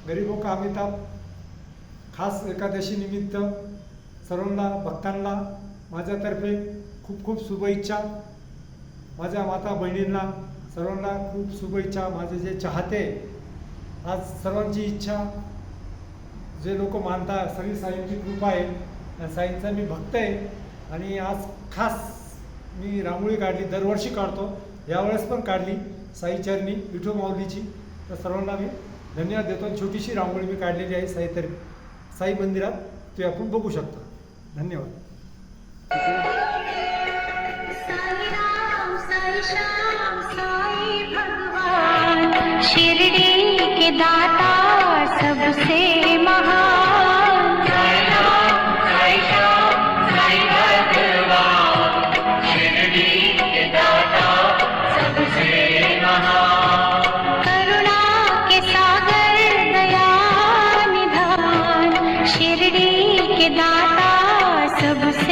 गरीबों का अमिताभ खास एकादशी निमित्त सर्वांना भक्तांना माझ्यातर्फे खूप खूप शुभेच्छा। माझ्या माता बहिणींना सर्वांना खूप शुभेच्छा। माझे जे चाहते, आज सर्वांची इच्छा, जे लोक मानतात, सगळी साईंची कृपा आहे, साईंचा मी भक्त आहे आणि आज खास मी रांगोळी काढली, दरवर्षी काढतो, यावेळेस पण काढली साईचरणी विठू माऊलीची। तर सर्वांना मी धन्यवाद देतो। छोटीशी रांगोळी मी काढलेली आहे साई मंदिरात, ते आपण बघू शकता। धन्यवाद। साई राम साई श्याम साई भगवान, शिरडी के दाता सबसे महान। साई राम साई श्याम साई भगवान, शिरडी के दाता सबसे महान। करुणा के सागर दया निधान, शिरडी के दाता सबसे